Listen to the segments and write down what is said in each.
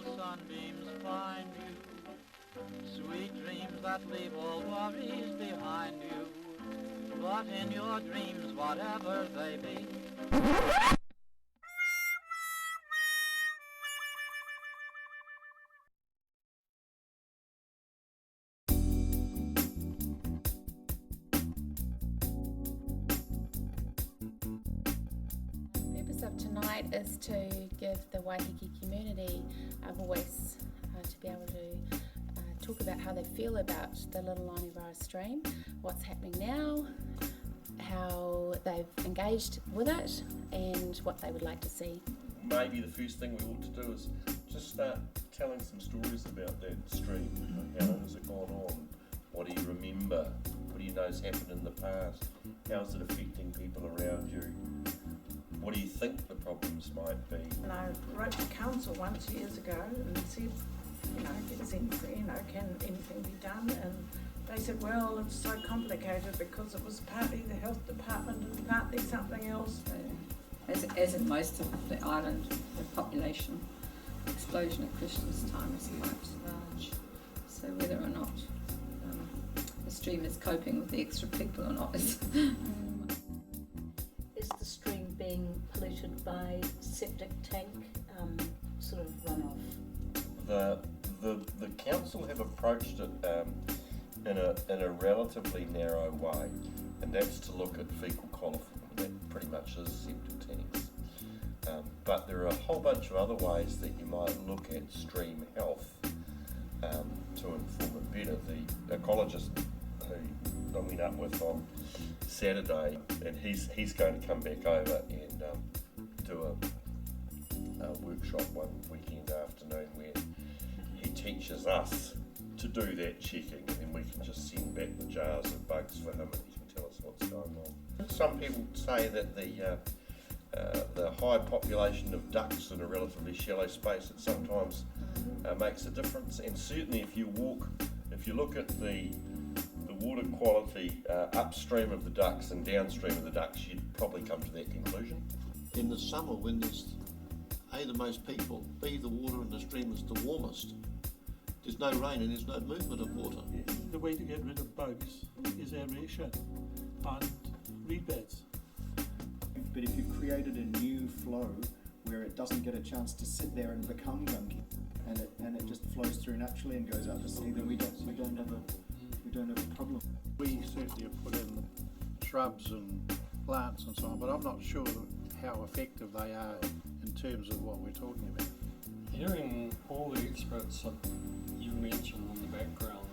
till sunbeams find you. Sweet dreams that leave all worries behind you. But in your dreams, whatever they be, The purpose of tonight is to give the Waiheke community a voice to be able to talk about how they feel about the Little Oneroa stream, what's happening now, how they've engaged with it, and what they would like to see. Maybe the first thing we ought to do is just start telling some stories about that stream. How long has it gone on? What do you remember? What do you know has happened in the past? How is it affecting people around you? What do you think the problems might be? And I wrote to council once years ago and said, can anything be done? And they said, well, it's so complicated because it was partly the health department and partly something else. As in most of the island, the population explosion at Christmas time is quite large. So whether or not the stream is coping with the extra people or not is... Is the stream being polluted by septic tank sort of runoff? The council have approached it in a relatively narrow way, and that's to look at fecal coliform. That pretty much is septic tanks. But there are a whole bunch of other ways that you might look at stream health to inform it better. The ecologist who I went up with on Saturday, and he's going to come back over and do a workshop one weekend afternoon where he teaches us to do that checking, and then we can just send back the jars of bugs for him and he can tell us what's going on. Some people say that the high population of ducks in a relatively shallow space, it sometimes makes a difference, and certainly if you look at the water quality upstream of the ducks and downstream of the ducks, you'd probably come to that conclusion. In the summer, when there's A, the most people, B, the water in the stream is the warmest, there's no rain and there's no movement of water. The way to get rid of bugs is aeration and reed beds. But if you've created a new flow where it doesn't get a chance to sit there and become gunky, and it just flows through naturally and goes out to sea, then we don't have a problem. We certainly have put in shrubs and plants and so on, but I'm not sure how effective they are in terms of what we're talking about. Hearing all the experts that you mentioned in the background,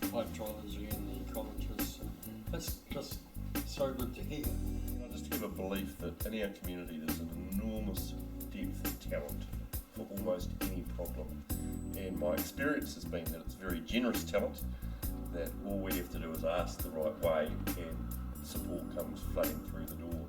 the hydrology and the ecologists, and that's just so good to hear. I just have a belief that in our community there's an enormous depth of talent for almost any problem, and my experience has been that it's very generous talent, that all we have to do is ask the right way and support comes flooding through the door.